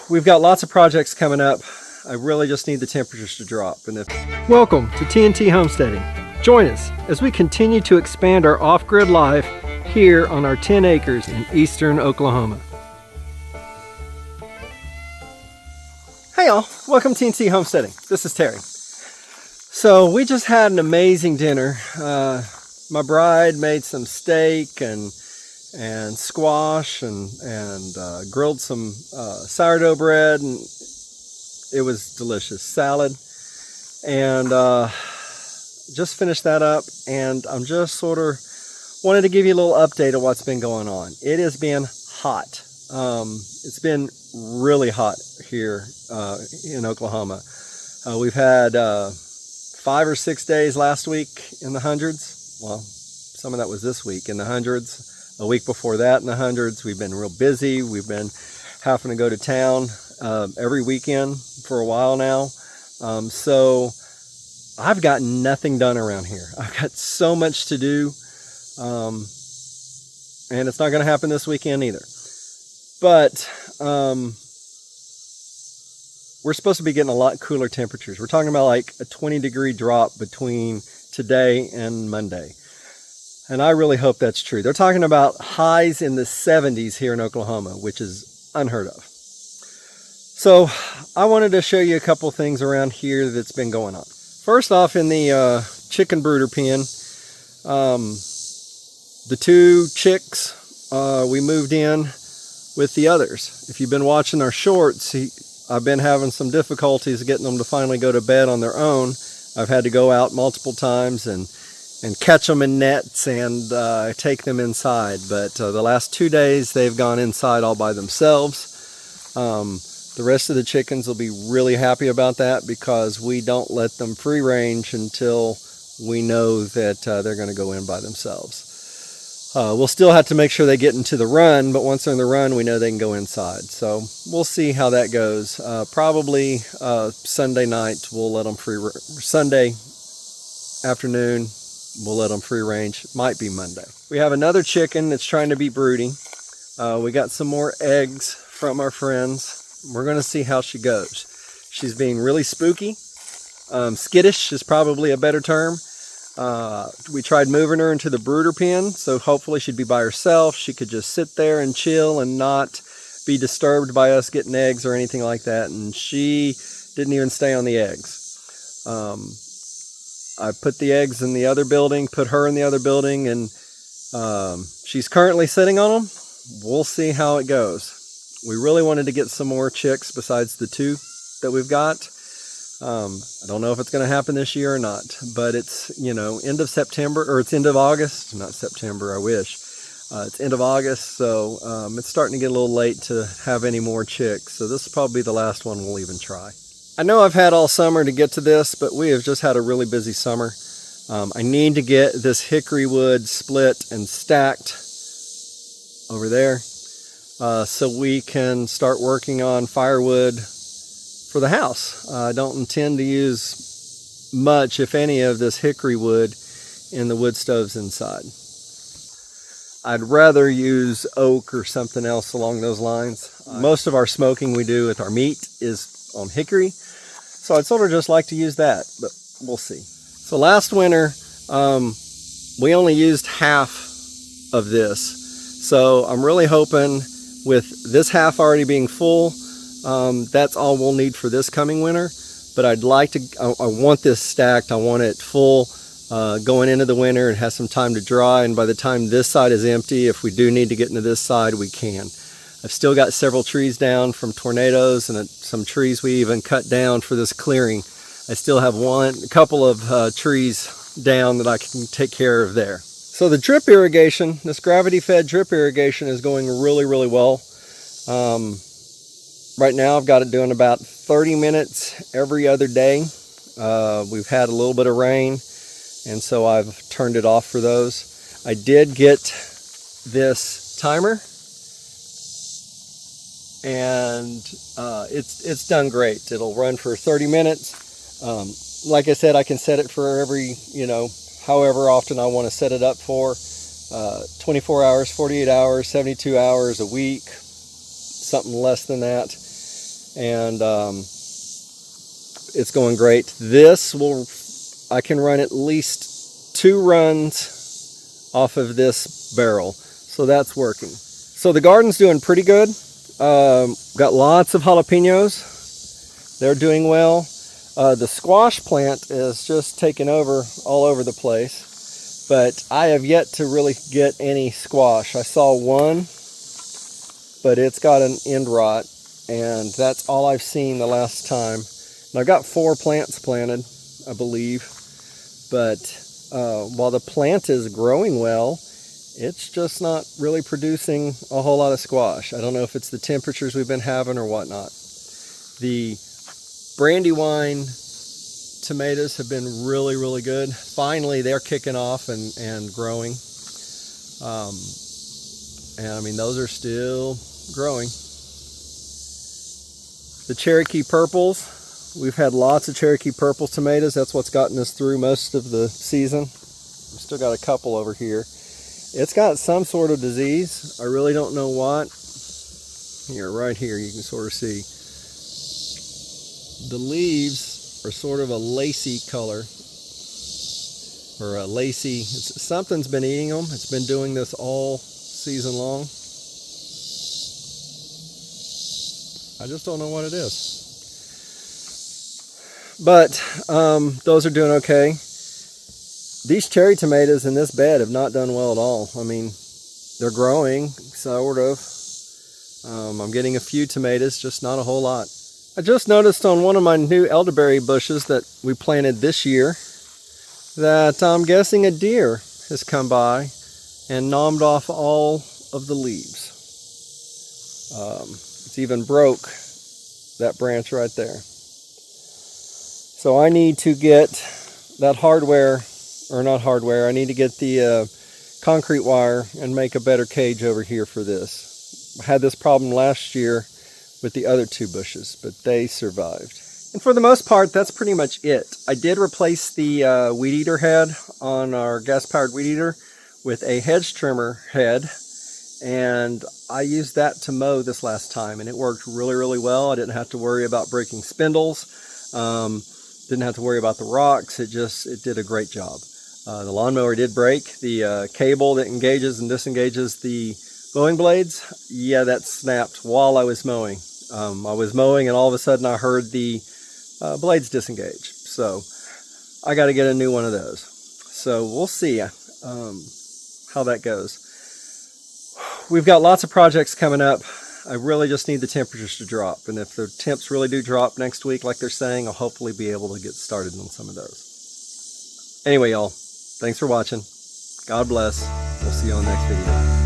we've got lots of projects coming up. I really just need the temperatures to drop. Welcome to TNT Homesteading. Join us as we continue to expand our off-grid life here on our 10 acres in eastern Oklahoma. Hey y'all, welcome to TNT Homesteading. This is Terry. So we just had an amazing dinner. My bride made some steak and squash and grilled some sourdough bread, and it was delicious. Salad, and just finished that up, and I'm just sort of wanted to give you a little update of what's been going on. It has been hot. It's been really hot here in Oklahoma. We've had 5 or 6 days last week in the hundreds. Well, some of that was this week in the hundreds. A week before that in the hundreds. We've been real busy. We've been having to go to town every weekend for a while now. So I've got nothing done around here. I've got so much to do. And it's not going to happen this weekend either. But we're supposed to be getting a lot cooler temperatures. We're talking about like a 20-degree drop between today and Monday. And I really hope that's true. They're talking about highs in the 70s here in Oklahoma, which is unheard of. So I wanted to show you a couple things around here that's been going on. First off, in the chicken brooder pen, the 2 chicks, we moved in with the others. If you've been watching our shorts, I've been having some difficulties getting them to finally go to bed on their own. I've had to go out multiple times and catch them in nets and take them inside. But the last 2 days, they've gone inside all by themselves. The rest of the chickens will be really happy about that because we don't let them free range until we know that they're going to go in by themselves. We'll still have to make sure they get into the run, but once they're in the run, we know they can go inside. So we'll see how that goes. Probably Sunday night, we'll let them free. Sunday afternoon, we'll let them free range. Might be Monday. We have another chicken that's trying to be brooding. We got some more eggs from our friends. We're going to see how she goes. She's being really spooky. Skittish is probably a better term. We tried moving her into the brooder pen, so hopefully she'd be by herself. She could just sit there and chill and not be disturbed by us getting eggs or anything like that. And she didn't even stay on the eggs. I put the eggs in the other building, put her in the other building, and she's currently sitting on them. We'll see how it goes. We really wanted to get some more chicks besides the 2 that we've got. I don't know if it's going to happen this year or not, but it's, end of September, or it's end of August. Not September, I wish. It's end of August, so it's starting to get a little late to have any more chicks. So this will probably be the last one we'll even try. I know I've had all summer to get to this, but we have just had a really busy summer. I need to get this hickory wood split and stacked over there so we can start working on firewood for the house. I don't intend to use much, if any, of this hickory wood in the wood stoves inside. I'd rather use oak or something else along those lines. Most of our smoking we do with our meat is on hickory, so I'd sort of just like to use that, but we'll see. So last winter, we only used half of this. So I'm really hoping with this half already being full, that's all we'll need for this coming winter. But I want this stacked. I want it full going into the winter and has some time to dry. And by the time this side is empty, if we do need to get into this side, we can. I've still got several trees down from tornadoes and some trees we even cut down for this clearing. I still have a couple of trees down that I can take care of there. So the drip irrigation, this gravity-fed drip irrigation is going really, really well. Right now I've got it doing about 30 minutes every other day. We've had a little bit of rain, and so I've turned it off for those. I did get this timer, and it's done great. It'll run for 30 minutes. Like I said, I can set it for every, however often I want to set it up for. 24 hours, 48 hours, 72 hours a week, something less than that. and it's going great. I can run at least 2 runs off of this barrel, so that's working. So the garden's doing pretty good. Got lots of jalapenos. They're doing well. The squash plant is just taking over all over the place, but I have yet to really get any squash. I saw one, but it's got an end rot, and that's all I've seen the last time. And I've got 4 plants planted, I believe, but while the plant is growing well, it's just not really producing a whole lot of squash. I don't know if it's the temperatures we've been having or whatnot. The Brandywine tomatoes have been really, really good. Finally, they're kicking off and growing. And I mean, those are still growing. The Cherokee Purples, we've had lots of Cherokee Purple tomatoes. That's what's gotten us through most of the season. We've still got a couple over here. It's got some sort of disease. I really don't know what. Here, right here, you can sort of see. The leaves are sort of a lacy color, or a lacy, something's been eating them. It's been doing this all season long. I just don't know what it is. But those are doing okay. These cherry tomatoes in this bed have not done well at all. I mean, they're growing, sort of. I'm getting a few tomatoes, just not a whole lot. I just noticed on one of my new elderberry bushes that we planted this year that I'm guessing a deer has come by and nommed off all of the leaves. It's even broke that branch right there. So I need to get that hardware, or not hardware, I need to get the concrete wire and make a better cage over here for this. I had this problem last year with the other 2 bushes, but they survived. And for the most part, that's pretty much it. I did replace the weed eater head on our gas-powered weed eater with a hedge trimmer head, and I used that to mow this last time, and it worked really, really well. I didn't have to worry about breaking spindles, didn't have to worry about the rocks. It did a great job. The lawnmower did break. The cable that engages and disengages the mowing blades, yeah, that snapped while I was mowing. I was mowing and all of a sudden I heard the blades disengage. So I got to get a new one of those. So we'll see how that goes. We've got lots of projects coming up. I really just need the temperatures to drop. And if the temps really do drop next week, like they're saying, I'll hopefully be able to get started on some of those. Anyway, y'all, thanks for watching. God bless. We'll see you on the next video.